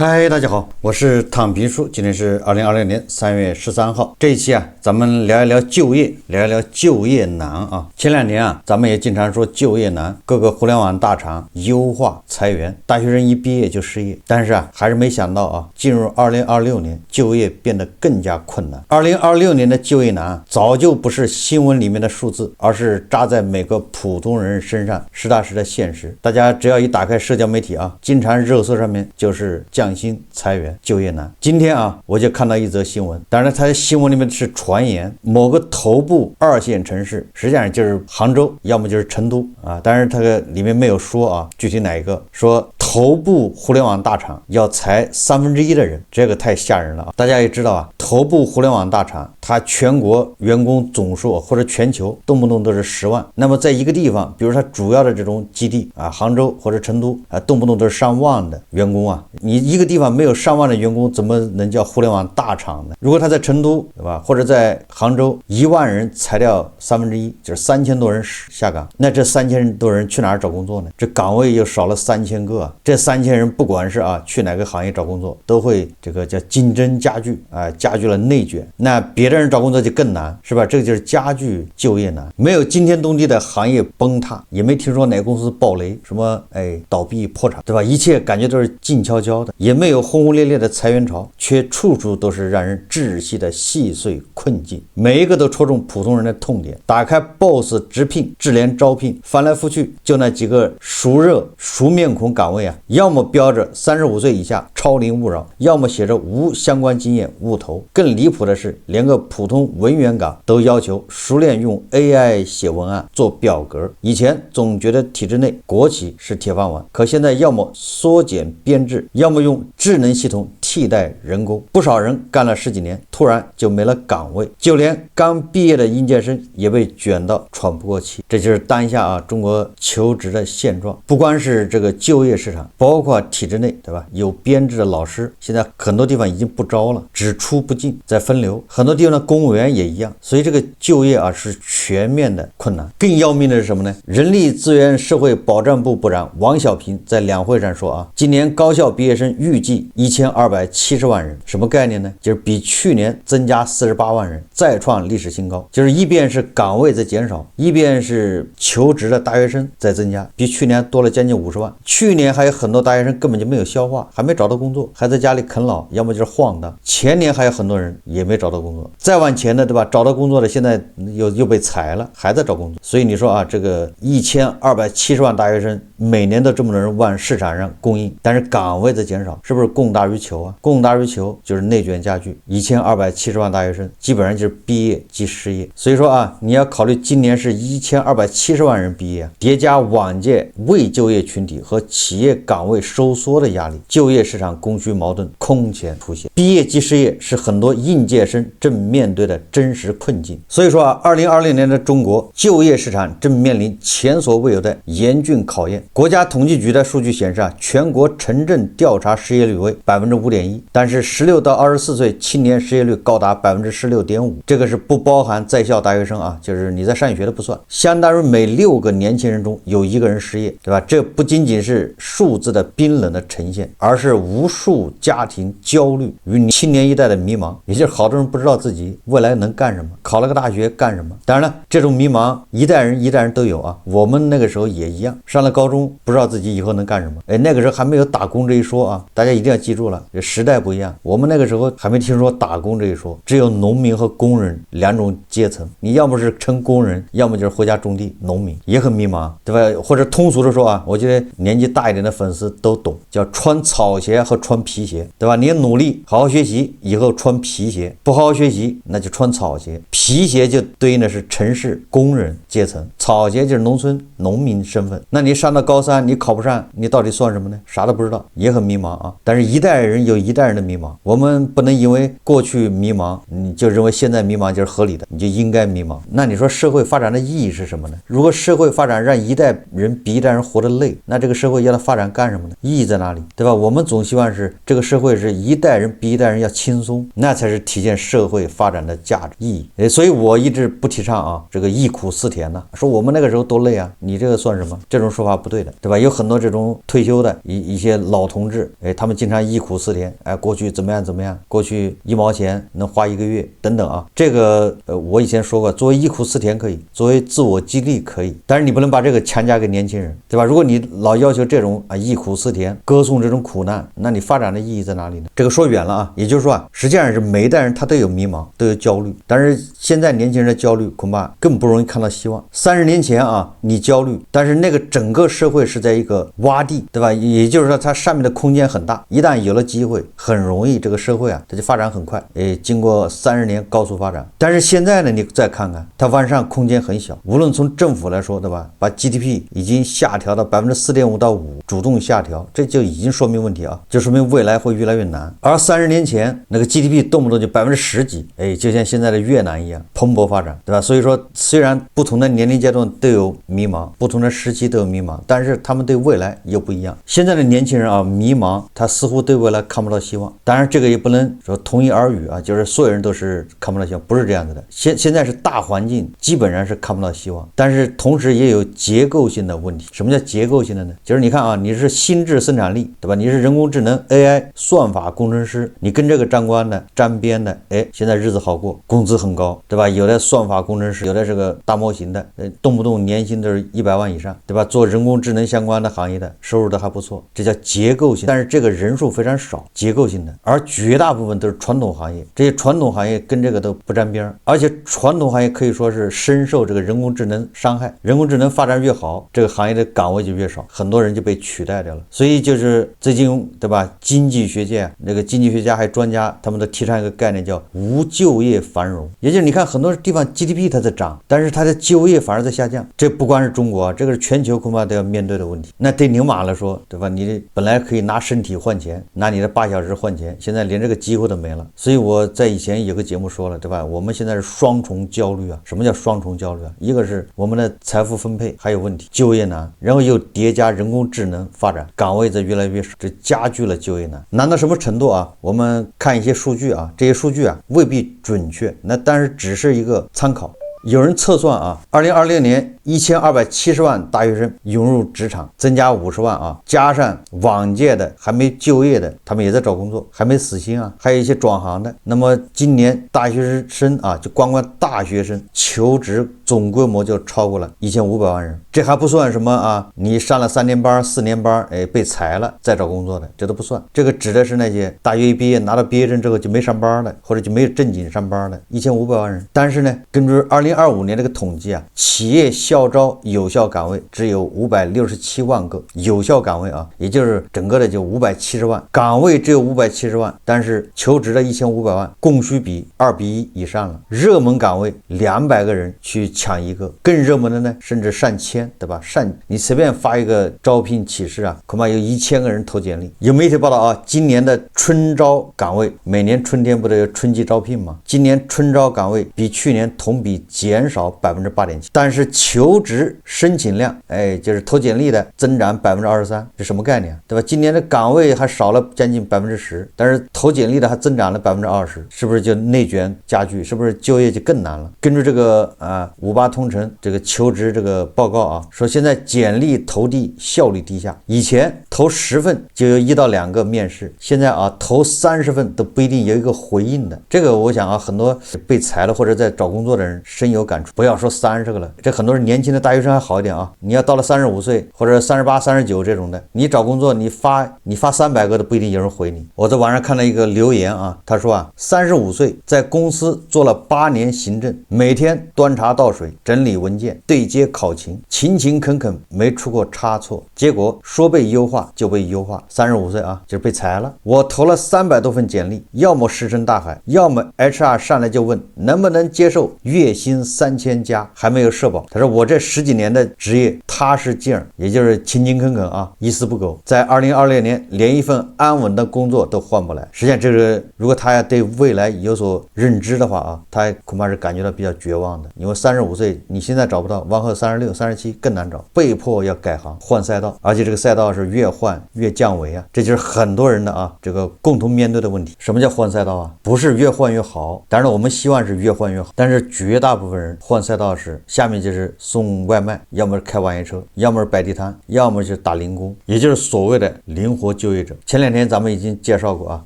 嗨，大家好，我是躺平叔，今天是2020年3月13号。这一期咱们聊一聊就业，聊一聊就业难啊。前2年咱们也经常说就业难，各个互联网大厂优化裁员，大学生一毕业就失业。但是还是没想到进入2026年，就业变得更加困难。2026年的就业难早就不是新闻里面的数字，而是扎在每个普通人身上实打实的现实。大家只要一打开社交媒体经常热搜上面就是降薪、裁员、就业难。今天我就看到一则新闻，当然它在新闻里面是传言，某个头部2线城市，实际上就是杭州，要么就是成都但是它里面没有说具体哪一个，说头部互联网大厂要裁1/3的人，这个太吓人了大家也知道头部互联网大厂它全国员工总数或者全球动不动都是10万，那么在一个地方，比如它主要的这种基地杭州或者成都动不动都是上万的员工你一个地方没有上万的员工，怎么能叫互联网大厂呢？如果他在成都，对吧，或者在杭州1万人裁掉1/3，就是3000多人下岗，那这3000多人去哪儿找工作呢？这岗位又少了3000个这3000人不管是去哪个行业找工作，都会这个叫竞争加剧加剧了内卷，那别的人找工作就更难，是吧？这个就是加剧就业难。没有惊天动地的行业崩塌，也没听说哪个公司暴雷，什么倒闭破产，对吧？一切感觉都是静悄悄的，也没有轰轰烈烈的裁员潮，却处处都是让人窒息的细碎困境，每一个都戳中普通人的痛点。打开 BOSS 直聘、智联招聘，翻来覆去就那几个熟热熟面孔岗位要么标着35岁以下超龄勿扰，要么写着无相关经验勿投。更离谱的是，连个普通文员岗都要求熟练用 AI 写文案做表格。以前总觉得体制内国企是铁饭碗，可现在要么缩减编制，要么用智能系统替代人工。不少人干了10几年，突然就没了岗位，就连刚毕业的应届生也被卷到喘不过气。这就是当下中国求职的现状。不光是这个就业市场，包括体制内，对吧？有编制的老师现在很多地方已经不招了，只出不进，在分流。很多地方的公务员也一样，所以这个就业是全面的困难。更要命的是什么呢？人力资源社会保障部部长王小平在两会上说今年高校毕业生预计1270万人，什么概念呢？就是比去年增加48万人，再创历史新高。就是一边是岗位在减少，一边是求职的大学生在增加，比去年多了将近50万。去年还有很多大学生根本就没有消化，还没找到工作，还在家里啃老，要么就是晃荡。前年还有很多人也没找到工作，再往前的，对吧？找到工作的现在又被裁了，还在找工作。所以你说这个1270万大学生每年都这么多人往市场上供应，但是岗位在减少，是不是供大于求供大于求就是内卷加剧。1270万大学生基本上就是毕业即失业。所以说你要考虑今年是1270万人毕业叠加往届未就业群体和企业岗位收缩的压力，就业市场供需矛盾空前凸显。毕业即失业是很多应届生正面对的真实困境。所以说2020年的中国就业市场正面临前所未有的严峻考验。国家统计局的数据显示全国城镇调查失业率为 5.1%， 但是16到24岁青年失业率高达 16.5%， 这个是不包含在校大学生就是你在上学的不算，相当于每6个年轻人中有1个人失业，对吧？这不仅仅是数字的冰冷的呈现，而是无数家庭焦虑与青年一代的迷茫，也就是好多人不知道自己未来能干什么，考了个大学干什么。当然了，这种迷茫一代人都有我们那个时候也一样，上了高中不知道自己以后能干什么，那个时候还没有打工这一说大家一定要记住了，这时代不一样。我们那个时候还没听说打工这一说，只有农民和工人2种阶层，你要么是成工人，要么就是回家种地，农民也很迷茫，对吧？或者通俗的说我觉得年纪大一点的粉丝都懂，叫穿草鞋和穿皮鞋，对吧？你努力好好学习，以后穿皮鞋；不好好学习，那就穿草鞋。皮鞋就对应的是城市工人阶层，草鞋就是农村农民身份。那你上到高3你考不上，你到底算什么呢？啥都不知道，也很迷茫但是一代人有一代人的迷茫，我们不能因为过去迷茫你就认为现在迷茫就是合理的，你就应该迷茫。那你说社会发展的意义是什么呢？如果社会发展让一代人比一代人活得累，那这个社会要它发展干什么呢？意义在哪里？对吧？我们总希望是这个社会是一代人比一代人要轻松，那才是体现社会发展的价值意义。所以我一直不提倡这个忆苦思甜说我们那个时候多累啊，你这个算什么？这种说法不对的，对吧？有很多这种退休的一些老同志，他们经常忆苦思甜，过去怎么样怎么样，过去1毛钱能花1个月等等啊。这个我以前说过，作为忆苦思甜可以，作为自我激励可以，但是你不能把这个强加给年轻人，对吧？如果你老要求这种忆苦思甜，歌颂这种苦难，那你发展的意义在哪里呢？这个说远了啊，也就是说实际上是每一代人他都有迷茫，都有焦虑，但是现在年轻人的焦虑恐怕更不容易看到希望。30年前你焦虑，但是那个整个社会是在一个洼地，对吧？也就是说它上面的空间很大，一旦有了机会，很容易这个社会它就发展很快，经过30年高速发展。但是现在呢，你再看看它往上空间很小，无论从政府来说，对吧？把 GDP 已经下调到4.5%到5%，主动下调，这就已经说明问题啊，就说明未来会越来越难。而30年前那个 GDP 动不动就10%几，就像现在的越南一样蓬勃发展，对吧？所以说虽然不同的年龄阶段都有迷茫，不同的时期都有迷茫，但是他们对未来又不一样。现在的年轻人迷茫，他似乎对未来看不到希望。当然这个也不能说同一而语就是所有人都是看不到希望，不是这样子的。现在是大环境基本上是看不到希望，但是同时也有结构性的问题。什么叫结构性的呢？就是你看你是心智生产力，对吧？你是人工智能 AI 算法工程师，你跟这个沾关的沾边的，现在日子好过，工资很高，对吧？有的算法工程师，有的是个大模型的，动不动年薪都是100万以上，对吧？做人工智能相关的行业的收入都还不错，这叫结构性。但是这个人数非常少，结构性的，而绝大部分都是传统行业，这些传统行业跟这个都不沾边，而且传统行业可以说是深受这个人工智能伤害。人工智能发展越好，这个行业的岗位就越少，很多人就被取代掉了。所以就是最近，对吧？经济学界那个经济学家还专家，他们都提倡一个概念叫无就业繁荣，也就是你看很多地方 GDP 它在涨，但是它的就业反而在下降。这不光是中国这个是全球恐怕都要面对的问题。那对牛马来说，对吧？你本来可以拿身体换钱，拿你的8小时换钱，现在连这个机会都没了。所以我在以前有个节目说了，对吧？我们现在是双重焦虑什么叫双重焦虑一个是我们的财富分配还有问题，就业难，然后又叠加人工智能发展，岗位在越来越少，这加剧了就业难。难到什么程度我们看一些数据这些数据未必准确，那但是只是一个参考。有人测算2026年1270万大学生涌入职场，增加50万加上往届的还没就业的，他们也在找工作，还没死心还有一些转行的。那么今年大学生就光大学生求职总规模就超过了1500万人，这还不算什么你上了3年班4年班被裁了再找工作的，这都不算。这个指的是那些大学一毕业拿到毕业证之后就没上班的，或者就没有正经上班的1500万人。但是呢，根据2025年这个统计企业校招有效岗位只有567万个有效岗位也就是整个的就570万岗位，只有570万，但是求职的1500万，供需比2比1以上了。热门岗位200个人去抢一个，更热门的呢甚至上千，对吧？你随便发一个招聘启事恐怕有1000个人投简历。有媒体报道今年的春招岗位，每年春天不得有春季招聘吗？今年春招岗位比去年同比减少8.7%，但是求职申请量就是投简历的增长23%，这什么概念对吧？今年的岗位还少了将近10%，但是投简历的还增长了20%，是不是就内卷加剧？是不是就业就更难了？根据这个58通诚这个求职这个报告说现在简历投递效率低下，以前投10份就有1到2个面试，现在投30份都不一定有一个回应的。这个我想很多被裁了或者在找工作的人深有感触。不要说30个了，这很多人年轻的大学生还好一点你要到了35岁或者38、39这种的，你找工作你发300个都不一定有人回你。我在网上看了一个留言他说35岁在公司做了8年行政，每天端茶倒水整理文件对接考勤，勤勤恳恳没出过差错，结果说被优化就被优化。35岁就是被裁了。我投了300多份简历，要么石沉大海，要么 HR 上来就问能不能接受月薪3000加，还没有社保。他说我这10几年的职业踏实劲儿，也就是勤勤恳恳一丝不苟，在2026年连一份安稳的工作都换不来。实际上这个如果他要对未来有所认知的话他恐怕是感觉到比较绝望的。因为35岁你现在找不到，往后36、37更难找，被迫要改行换赛道，而且这个赛道是越换越降维这就是很多人的这个共同面对的问题。什么叫换赛道不是越换越好，当然我们希望是越换越好，但是绝大部分分人换赛道时，下面就是送外卖，要么是开网约车，要么是摆地摊，要么就是打零工，也就是所谓的灵活就业者。前2天咱们已经介绍过啊，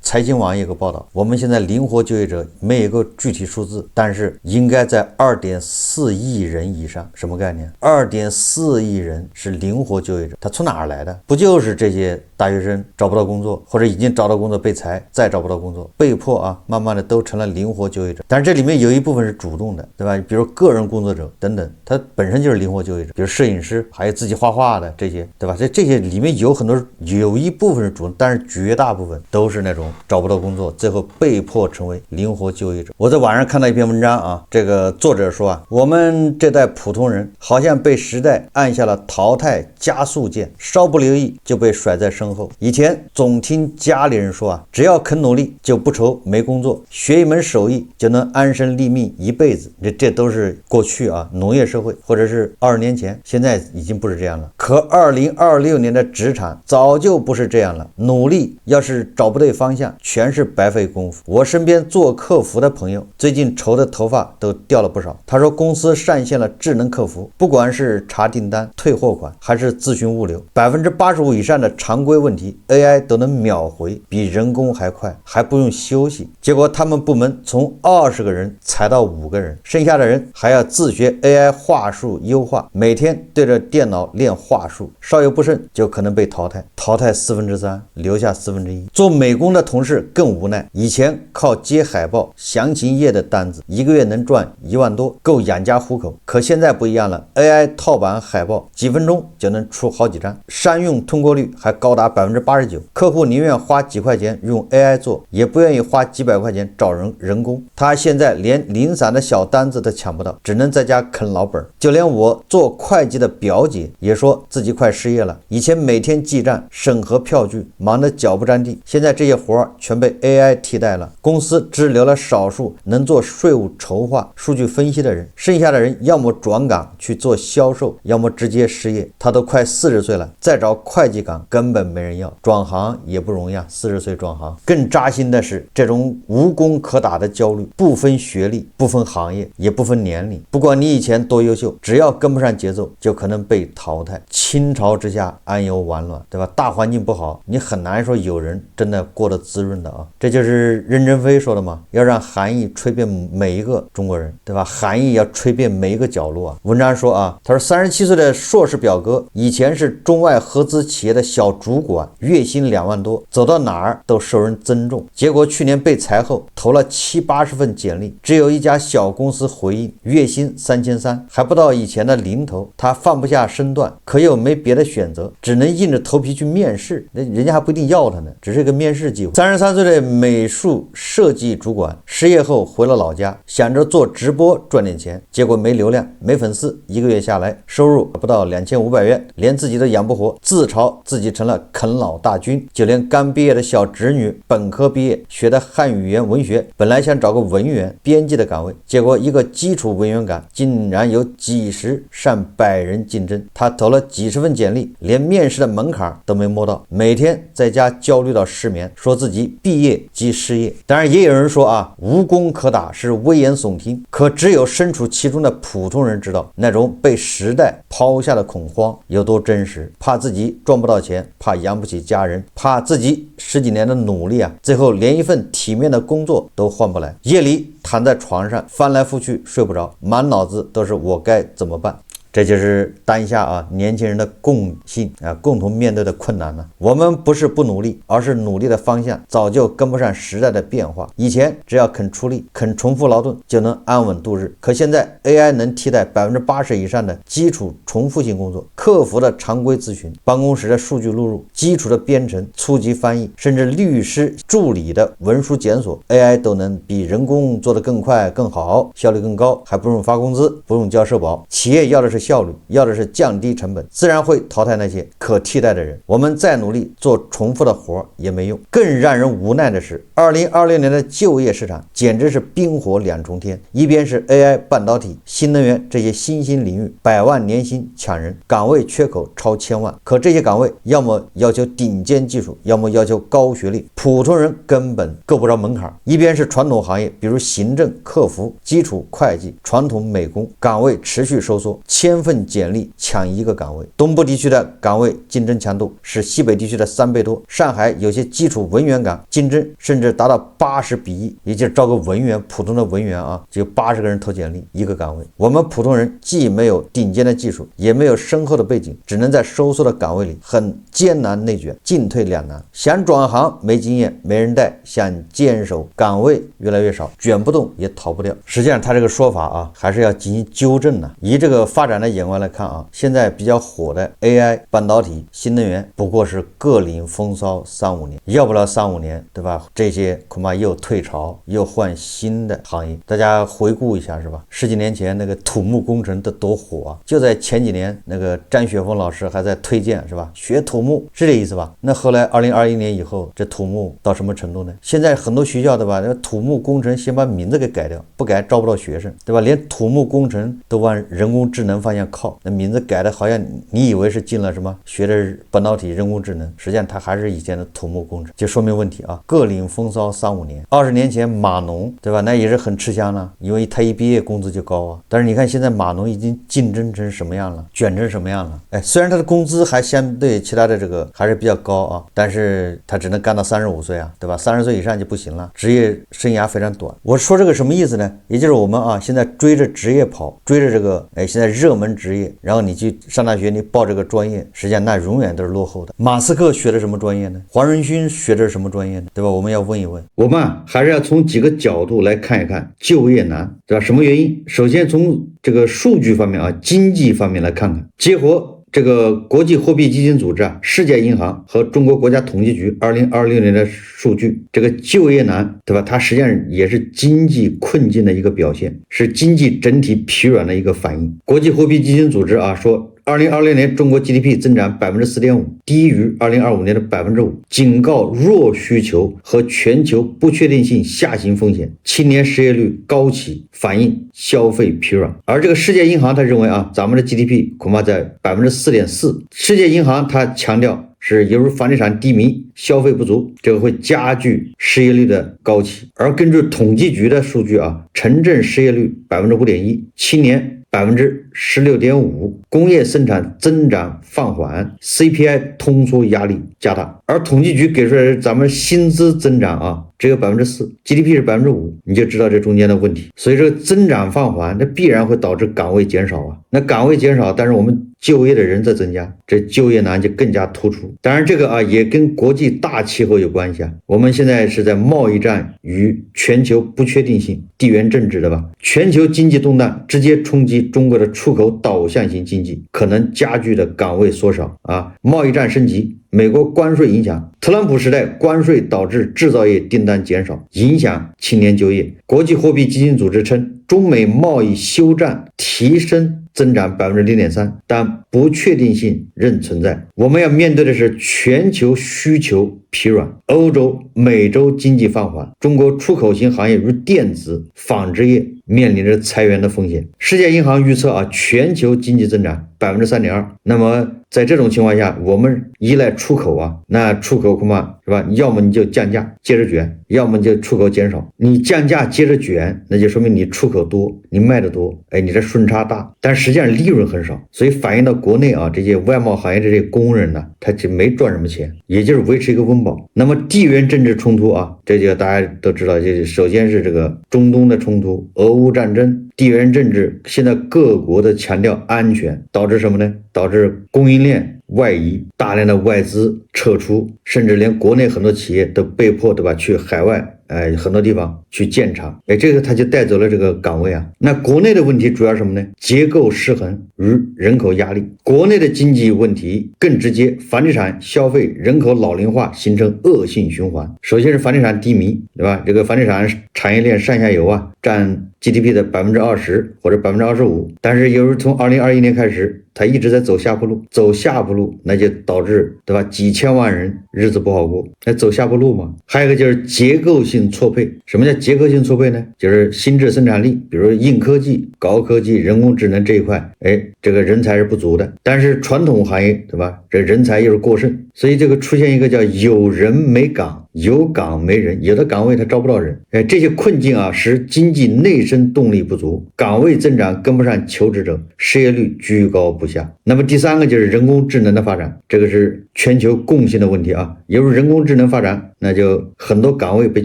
财经网有个报道，我们现在灵活就业者没有一个具体数字，但是应该在2.4亿人以上。什么概念？2.4亿人是灵活就业者，他从哪儿来的？不就是这些大学生找不到工作，或者已经找到工作被裁，再找不到工作，被迫啊，慢慢的都成了灵活就业者。但是这里面有一部分是主动的，对吧？比如个人工作者等等，他本身就是灵活就业者，比如摄影师，还有自己画画的这些，对吧？这些里面有很多，有一部分是主动，但是绝大部分都是那种找不到工作，最后被迫成为灵活就业者。我在网上看到一篇文章啊，这个作者说啊，我们这代普通人好像被时代按下了淘汰加速键，稍不留意就被甩在身后。以前总听家里人说啊，只要肯努力就不愁没工作，学一门手艺就能安身立命一辈子。这都是过去啊农业社会，或者是20年前，现在已经不是这样了。可2026年的职场早就不是这样了，努力要是找不对方向，全是白费功夫。我身边做客服的朋友最近愁的头发都掉了不少。他说公司上线了智能客服，不管是查订单、退货款还是咨询物流，85%以上的常规问题 AI 都能秒回，比人工还快，还不用休息。结果他们部门从20个人裁到5个人，剩下的人还要自学 AI 话术优化，每天对着电脑练话术，稍有不慎就可能被淘汰3%，留下1/4。做美工的同事更无奈，以前靠接海报、详情页的单子，一个月能赚1万多，够养家糊口。可现在不一样了， AI 套版海报几分钟就能出好几张，商用通过率还高达89%，客户宁愿花几块钱用 AI 做，也不愿意花几百块钱找人工。他现在连零散的小单子都抢不到，只能在家啃老本。就连我做会计的表姐也说自己快失业了，以前每天记账、审核票据，忙得脚不沾地，现在这些活全被 AI 替代了。公司只留了少数能做税务筹划、数据分析的人，剩下的人要么转岗去做销售，要么直接失业。他都快40岁了，再找会计岗根本没人要，转行也不容易啊，40岁转行。更扎心的是，这种无工可打的焦虑，不分学历、不分行业、也不分年龄，不管你以前多优秀，只要跟不上节奏，就可能被淘汰。倾巢之下安有完卵，对吧？大环境不好，你很难说有人真的过得滋润的啊。这就是任正非说的嘛，要让韩裔吹遍每一个中国人，对吧？韩裔要吹遍每一个角落啊。文章说啊，他说37岁的硕士表哥，以前是中外合资企业的小主管，月薪2万多，走到哪儿都受人尊重。结果去年被裁后，投了70-80份简历，只有一家小公司回应，月薪3300，还不到以前的零头。他放不下身段，可又没别的选择，只能硬着头皮去面试，人家还不一定要他呢，只是个面试机会。33岁的美术设计主管失业后回了老家，想着做直播赚点钱，结果没流量、没粉丝，一个月下来收入不到2500元，连自己都养不活，自嘲自己成了啃老大军。就连刚毕业的小侄女，本科毕业学的汉语言文学，本来想找个文员编辑的岗位，结果一个基础文员岗竟然有几十上100人竞争，他投了几十份简历，连面试的门槛都没摸到，每天在家焦虑到失眠，说自己毕业即失业。当然也有人说啊，无工可打是危言耸听，可只有身处其中的普通人知道那种被时代抛下的恐慌有多真实，怕自己赚不到钱，怕养不起家人，怕自己10几年的努力啊，最后连一份体面的工作都换不来，夜里躺在床上翻来覆去睡不着，满脑子都是我该怎么办。这就是当下啊年轻人的共性啊，共同面对的困难呢。我们不是不努力，而是努力的方向早就跟不上时代的变化。以前只要肯出力、肯重复劳动就能安稳度日，可现在 AI 能替代80%以上的基础重复性工作，客服的常规咨询、办公室的数据录入、基础的编程、初级翻译，甚至律师助理的文书检索， AI 都能比人工做得更快更好，效率更高，还不用发工资，不用交社保。企业要的是效率，要的是降低成本，自然会淘汰那些可替代的人。我们再努力做重复的活也没用。更让人无奈的是，2026年的就业市场简直是冰火两重天，一边是 AI、半导体、新能源这些新兴领域100万年薪抢人，岗位缺口超1000万，可这些岗位要么要求顶尖技术，要么要求高学历，普通人根本够不着门槛。一边是传统行业，比如行政、客服、基础会计、传统美工，岗位持续收缩，1000份简历抢一个岗位。东部地区的岗位竞争强度是西北地区的3倍多，上海有些基础文员岗竞争甚至达到80比1，也就是招个文员，普通的文员啊，只有80个人投简历一个岗位。我们普通人既没有顶尖的技术，也没有深厚的背景，只能在收缩的岗位里很艰难内卷，进退两难。想转行没经验，没人带，想坚守岗位越来越少，卷不动也逃不掉。实际上他这个说法啊，还是要进行纠正的。以这个发展的眼光来看啊，现在比较火的 AI、半导体、新能源，不过是各领风骚3-5年，要不了3-5年，对吧？这些恐怕又退潮，又换新的行业。大家回顾一下是吧？10几年前那个土木工程的多火啊！就在前几年，那个张雪峰老师还在推荐是吧？学土木是这意思吧？那后来2021年以后，这土木到什么程度呢？现在很多学校对吧？那土木工程先把名字给改掉，不改招不到学生，对吧？连土木工程都往人工智能方向靠，那名字改的好像你以为是进了什么学的半导体、人工智能，实际上它还是以前的土木工程，就说明问题啊！各领风骚3-5年。20年前码农对吧？那也是很吃香了，因为他一毕业工资就高啊。但是你看现在码农已经竞争成什么样了，卷成什么样了？哎，虽然他的工资还相对其他的这个还是比较高啊，但是他只能干到35岁啊，对吧？30岁以上就不行了，职业生涯非常短。我说这个什么意思呢？也就是我们啊现在追着职业跑，追着这个现在热门职业，然后你去上大学，你报这个专业，实际上那永远都是落后的。马斯克学的什么专业呢？黄仁勋学的是什么专业呢？对吧？我们要问一问。我们还是要从几个角度来看一看就业难，对吧？什么原因？首先从这个数据方面啊，经济方面来看看，结合这个国际货币基金组织啊、世界银行和中国国家统计局2026年的数据，这个就业难，对吧？它实际上也是经济困境的一个表现，是经济整体疲软的一个反应。国际货币基金组织啊说，2026年中国 GDP 增长 4.5%， 低于2025年的 5%， 警告弱需求和全球不确定性下行风险，青年失业率高企，反映消费疲软。而这个世界银行他认为啊，咱们的 GDP 恐怕在 4.4%。 世界银行他强调是由于房地产低迷、消费不足，这个会加剧失业率的高企。而根据统计局的数据啊，城镇失业率 5.1%， 青年16.5%， 工业生产增长放缓， CPI 通缩压力加大。而统计局给出来的咱们薪资增长啊，只有 4%， GDP 是 5%， 你就知道这中间的问题。所以这个增长放缓，那必然会导致岗位减少啊。那岗位减少，但是我们就业的人在增加，这就业难就更加突出。当然这个啊也跟国际大气候有关系啊。我们现在是在贸易战与全球不确定性、地缘政治的吧，全球经济动荡直接冲击中国的出口导向型经济，可能加剧的岗位缩少啊。贸易战升级，美国关税影响，特朗普时代关税导致制造业订单减少，影响青年就业。国际货币基金组织称，中美贸易休战提升增长 0.3%， 但不确定性仍存在。我们要面对的是全球需求疲软，欧洲、美洲经济放缓，中国出口型行业如电子、纺织业面临着裁员的风险。世界银行预测啊，全球经济增长 3.2%。 那么在这种情况下，我们依赖出口啊，那出口恐怕是吧？要么你就降价接着卷，要么就出口减少。你降价接着卷，那就说明你出口多，你卖的多，你的顺差大，但实际上利润很少，所以反映到国内啊，这些外贸行业的这些工人呢，他就没赚什么钱，也就是维持一个温饱。那么地缘政治冲突啊，这就大家都知道，就首先是这个中东的冲突，俄乌战争。地缘政治现在各国的强调安全，导致什么呢？导致供应链外移，大量的外资撤出，甚至连国内很多企业都被迫对吧去海外很多地方去建厂，这个他就带走了这个岗位啊。那国内的问题主要什么呢？结构失衡与人口压力。国内的经济问题更直接，房地产消费、人口老龄化形成恶性循环。首先是房地产低迷，对吧？这个房地产产业链上下游啊，占 GDP 的20%或者25%，但是由于从2021年开始，它一直在走下坡路，那就导致，对吧？几千万人日子不好过，那走下坡路嘛。还有一个就是结构性错配。什么叫结构性错配呢？就是新质生产力，比如硬科技、高科技、人工智能这一块，这个人才是不足的。但是传统行业，对吧？这人才又是过剩，所以这个出现一个叫有人没岗。有岗没人，有的岗位他招不到人，这些困境啊，使经济内生动力不足，岗位增长跟不上求职者，失业率居高不下。那么第三个就是人工智能的发展，这个是全球共性的问题啊。由于人工智能发展，那就很多岗位被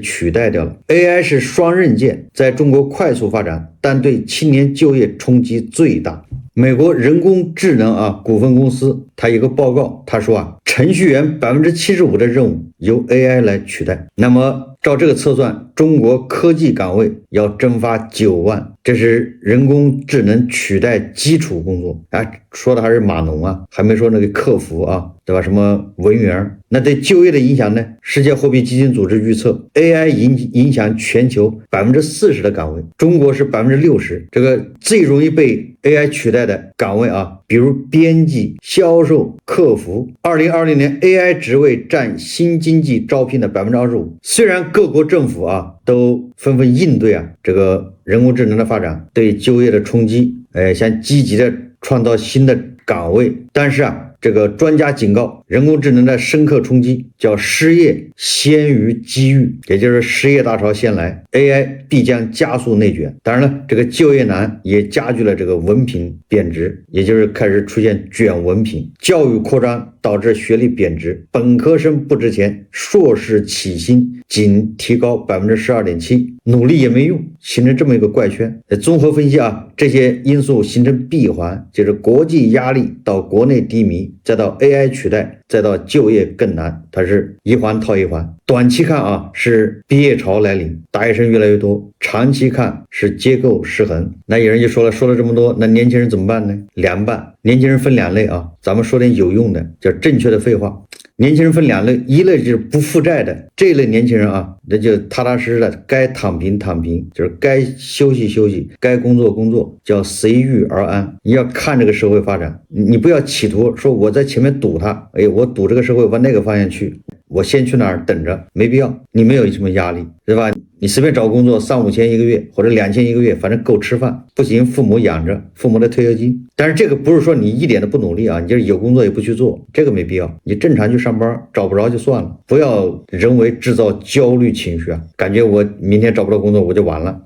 取代掉了。AI 是双刃剑，在中国快速发展，但对青年就业冲击最大。美国人工智能股份公司，它有个报告，他说程序员75%的任务由 AI 来取代。那么照这个测算，中国科技岗位要蒸发9万，这是人工智能取代基础工作说的还是码农还没说那个客服对吧？什么文员。那对就业的影响呢？世界货币基金组织预测 AI 影响全球40%的岗位，中国是60%。这个最容易被 AI 取代的岗位比如编辑、销售、客服。2020年 AI 职位占新经济招聘的25%。虽然各国政府都纷纷应对这个人工智能的发展对就业的冲击，想积极的创造新的岗位，但是这个专家警告，人工智能的深刻冲击叫失业先于机遇，也就是失业大潮先来， AI 必将加速内卷。当然了，这个就业难也加剧了这个文凭贬值，也就是开始出现卷文凭。教育扩张导致学历贬值，本科生不值钱，硕士起薪仅提高 12.7%， 努力也没用，形成这么一个怪圈。综合分析这些因素形成闭环，就是国际压力到国内低迷，再到 AI 取代，再到就业更难，它是一环套一环。短期看是毕业潮来临，大学生越来越多；长期看是结构失衡。那有人就说了这么多，那年轻人怎么办呢？凉拌。年轻人分2类咱们说点有用的，叫正确的废话。年轻人分2类，一类就是不负债的，这一类年轻人那就踏踏实实的，该躺平躺平，就是该休息休息，该工作工作，叫随遇而安。你要看这个社会发展，你不要企图说我在前面堵它，我堵这个社会往那个方向去，我先去哪儿等着，没必要，你没有什么压力，对吧？你随便找工作3-5千一个月或者2千一个月，反正够吃饭，不行父母养着，父母的退休金。但是这个不是说你一点都不努力你就是有工作也不去做，这个没必要，你正常去上班，找不着就算了，不要人为制造焦虑情绪感觉我明天找不到工作我就完了，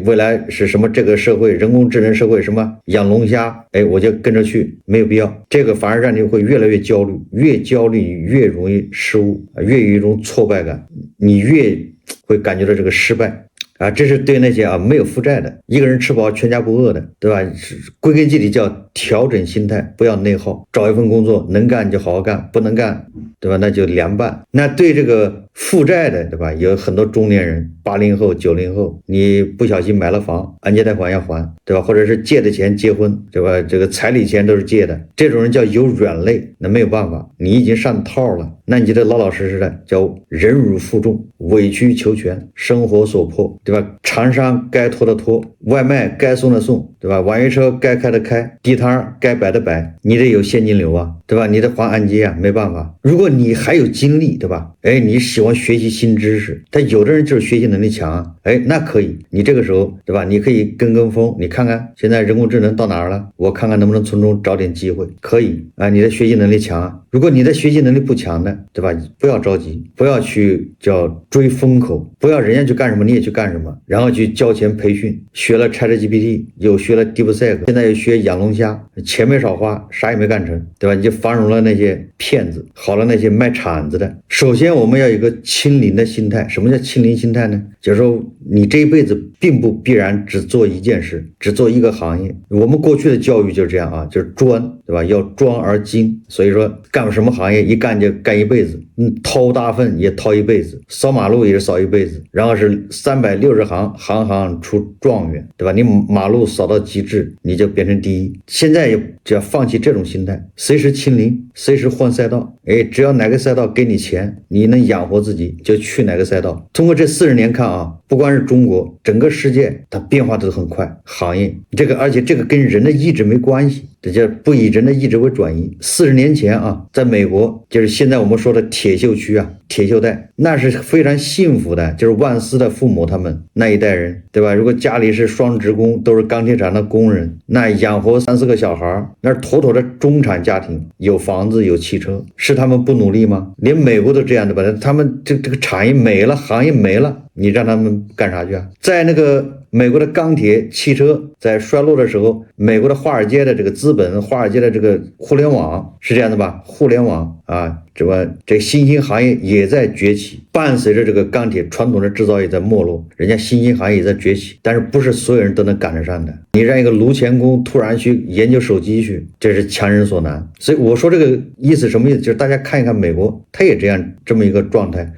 未来是什么这个社会人工智能社会，什么养龙虾，我就跟着去，没有必要，这个反而让你会越来越焦虑，越焦虑越容易失误，越有一种挫败感，你越会感觉到这个失败这是对那些没有负债的，一个人吃饱全家不饿的，对吧？归根结底叫调整心态，不要内耗，找一份工作能干就好好干，不能干，对吧？那就凉拌。那对这个负债的，对吧？有很多中年人，80后、90后，你不小心买了房，按揭贷款要还，对吧？或者是借的钱结婚，对吧？这个彩礼钱都是借的，这种人叫有软肋，那没有办法，你已经上套了，那你就得老老实实的，叫忍辱负重，委曲求全，生活所迫，对吧？长衫该脱的脱，外卖该送的送，对吧？网约车该开的开，地摊该摆的摆，你得有现金流对吧？你得还按揭没办法。如果你还有精力，对吧？你喜欢学习新知识，但有的人就是学习能力强那可以，你这个时候，对吧？你可以跟风，你看看现在人工智能到哪儿了，我看看能不能从中找点机会，可以你的学习能力强如果你的学习能力不强的，对吧？不要着急，不要去叫追风口，不要人家去干什么你也去干什么，然后去交钱培训，学了 ChatGPT，有学学了 DeepSeek， 现在又学养龙虾，钱没少花，啥也没干成，对吧？你就繁荣了那些骗子，好了那些卖铲子的。首先我们要有一个清零的心态。什么叫清零心态呢？就是说你这一辈子并不必然只做一件事，只做一个行业。我们过去的教育就是这样啊，就是专，对吧？要专而精。所以说干什么行业一干就干一辈子，掏大粪也掏一辈子，扫马路也是扫一辈子，然后是360行，行行出状元，对吧？你马路扫到极致，你就变成第一。现在也只要放弃这种心态，随时清零，随时换赛道。只要哪个赛道给你钱，你能养活自己就去哪个赛道。通过这40年看啊，不光是中国，整个世界它变化都很快，行业而且这个跟人的意志没关系，这叫不以人的意志为转移。40年前啊，在美国就是现在我们说的铁锈区啊，铁锈带，那是非常幸福的，就是万斯的父母他们那一代人，对吧？如果家里是双职工，都是钢铁厂的工人，那养活3、4个小孩，那是妥妥的中产家庭，有房子有汽车，是他们不努力吗？连美国都这样的吧？他们这个产业没了，行业没了，你让他们干啥去啊？在那个美国的钢铁、汽车在衰落的时候，美国的华尔街的这个资本，华尔街的这个互联网是这样的吧？互联网啊，这新兴行业也在崛起，伴随着这个钢铁传统的制造业在没落，人家新兴行业也在崛起，但是不是所有人都能赶得上的。你让一个炉钳工突然去研究手机去，这是强人所难。所以我说这个意思什么意思？就是大家看一看美国，它也这么一个状态。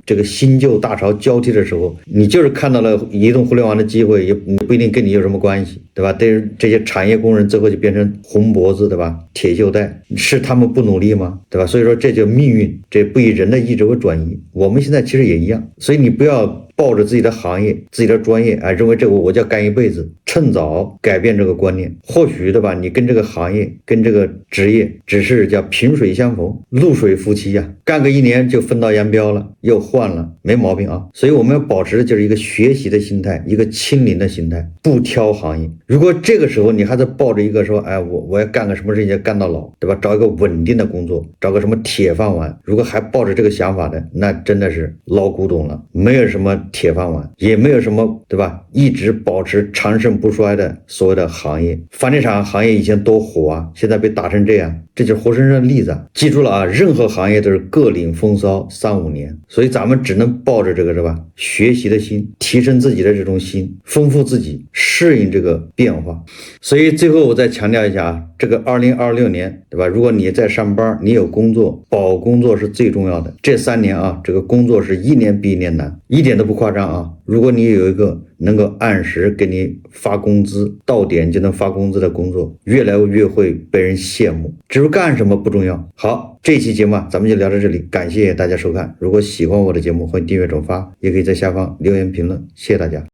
这个新旧大潮交替的时候，你就是看到了移动互联网的机会，也不一定跟你有什么关系，对吧？对这些产业工人最后就变成红脖子，对吧？铁锈带，是他们不努力吗？对吧？所以说这就命运，这不以人的意志为转移。我们现在其实也一样，所以你不要抱着自己的行业、自己的专业，认为这个我就要干一辈子，趁早改变这个观念。或许，对吧？你跟这个行业、跟这个职业只是叫萍水相逢、露水夫妻呀，干个1年就分道扬镳了，又换了，没毛病啊。所以我们要保持的就是一个学习的心态，一个清零的心态，不挑行业。如果这个时候你还在抱着一个说，我要干个什么事情要干到老，对吧？找一个稳定的工作，找个什么铁饭碗，如果还抱着这个想法的，那真的是老古董了，没有什么铁饭碗，也没有什么，对吧？一直保持长盛不衰的所谓的行业。房地产行业以前多火啊，现在被打成这样，这就是活生生的例子。记住了啊，任何行业都是各领风骚3、5年，所以咱们只能抱着这个，是吧？学习的心，提升自己的这种心，丰富自己，适应这个变化。所以最后我再强调一下啊，这个2026年，对吧？如果你在上班，你有工作，保工作是最重要的。这3年啊，这个工作是一年比一年难，一点都不夸张啊。如果你有一个能够按时给你发工资，到点就能发工资的工作，越来越会被人羡慕。至于干什么不重要。好，这期节目咱们就聊到这里，感谢大家收看。如果喜欢我的节目，欢迎订阅转发，也可以在下方留言评论，谢谢大家。